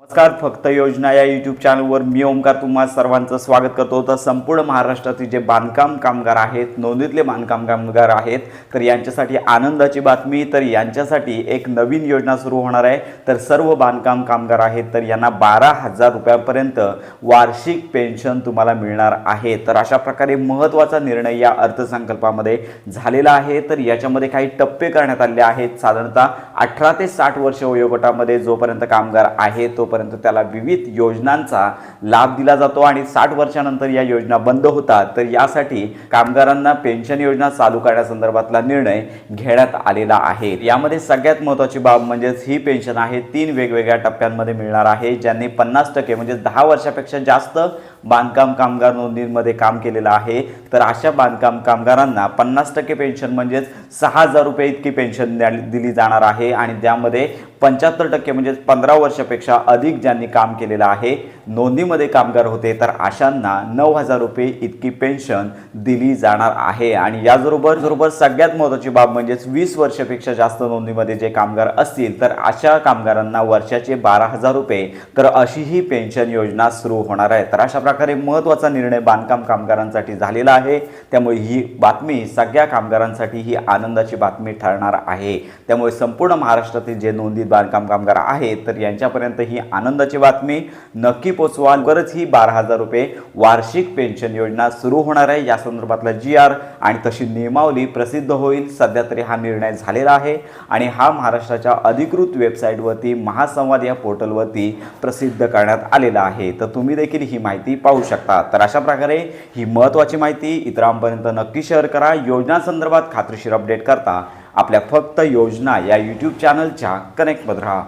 नमस्कार, फक्त योजना या यूट्यूब चॅनलवर मी ओमकार तुम्हा सर्वांचं स्वागत करतो। तर संपूर्ण महाराष्ट्रातील जे बांधकाम कामगार आहेत, नोंदणीतले बांधकाम कामगार आहेत, तर यांच्यासाठी आनंदाची बातमी। तर यांच्यासाठी एक नवीन योजना सुरू होणार आहे। तर सर्व बांधकाम कामगार आहेत तर यांना 12,000 रुपयांपर्यंत वार्षिक पेन्शन तुम्हाला मिळणार आहे। तर अशा प्रकारे महत्त्वाचा निर्णय या अर्थसंकल्पामध्ये झालेला आहे। तर याच्यामध्ये काही टप्पे करण्यात आले आहेत। साधारणतः 18 ते 60 वर्ष वयोगटामध्ये जोपर्यंत कामगार आहे तोपर्यंत त्याला विविध योजनांचा लाभ दिला जातो आणि 60 वर्षानंतर या योजना बंद होतात। तर यासाठी कामगारांना पेन्शन योजना चालू करण्यासंदर्भातला निर्णय घेण्यात आलेला आहे। यामध्ये सगळ्यात महत्त्वाची बाब म्हणजे ही पेन्शन आहे 3 वेगवेगळ्या टप्प्यांमध्ये मिळणार आहे। ज्यांनी 50% म्हणजे 10 वर्षापेक्षा जास्त बांधकाम कामगार नोंदणीमध्ये काम केलेलं आहे तर अशा बांधकाम कामगारांना 50% पेन्शन म्हणजे 6,000 रुपये इतकी पेन्शन दिली जाणार आहे। आणि त्यामध्ये 75% म्हणजे 15 वर्षापेक्षा अधिक ज्यांनी काम केलेलं आहे, नोंदणीमध्ये कामगार होते, तर अशांना 9,000 रुपये इतकी पेन्शन दिली जाणार आहे। आणि याबरोबर सगळ्यात महत्त्वाची बाब म्हणजे 20 वर्षापेक्षा जास्त नोंदणीमध्ये जे कामगार असतील तर अशा कामगारांना वर्षाचे 12,000 रुपये तर अशी ही पेन्शन योजना सुरू होणार आहे। तर अशा प्रकारे महत्त्वाचा निर्णय बांधकाम कामगारांसाठी झालेला आहे। त्यामुळे ही बातमी सगळ्या कामगारांसाठी ही आनंदाची बातमी ठरणार आहे। त्यामुळे संपूर्ण महाराष्ट्रातील जे नोंदणीत बांधकाम कामगार आहेत तर यांच्यापर्यंत ही आनंदाची बातमी नक्की पोहोचवा। लवकरच ही 12,000 रुपये वार्षिक पेन्शन योजना सुरू होणार आहे। या संदर्भातला GR आणि तशी नियमावली प्रसिद्ध होईल। सध्या तरी हा निर्णय झालेला आहे आणि हा महाराष्ट्राच्या अधिकृत वेबसाईटवरती महासंवाद या पोर्टलवरती प्रसिद्ध करण्यात आलेला आहे। तर तुम्ही देखील ही माहिती पाहू शकता। तर अशा प्रकारे ही महत्त्वाची माहिती इतरांपर्यंत नक्की शेअर करा। योजनांसंदर्भात खात्रीशीर अपडेट करता आपल्या फक्त योजना या यूट्यूब चॅनलच्या कनेक्टमध्ये राहा।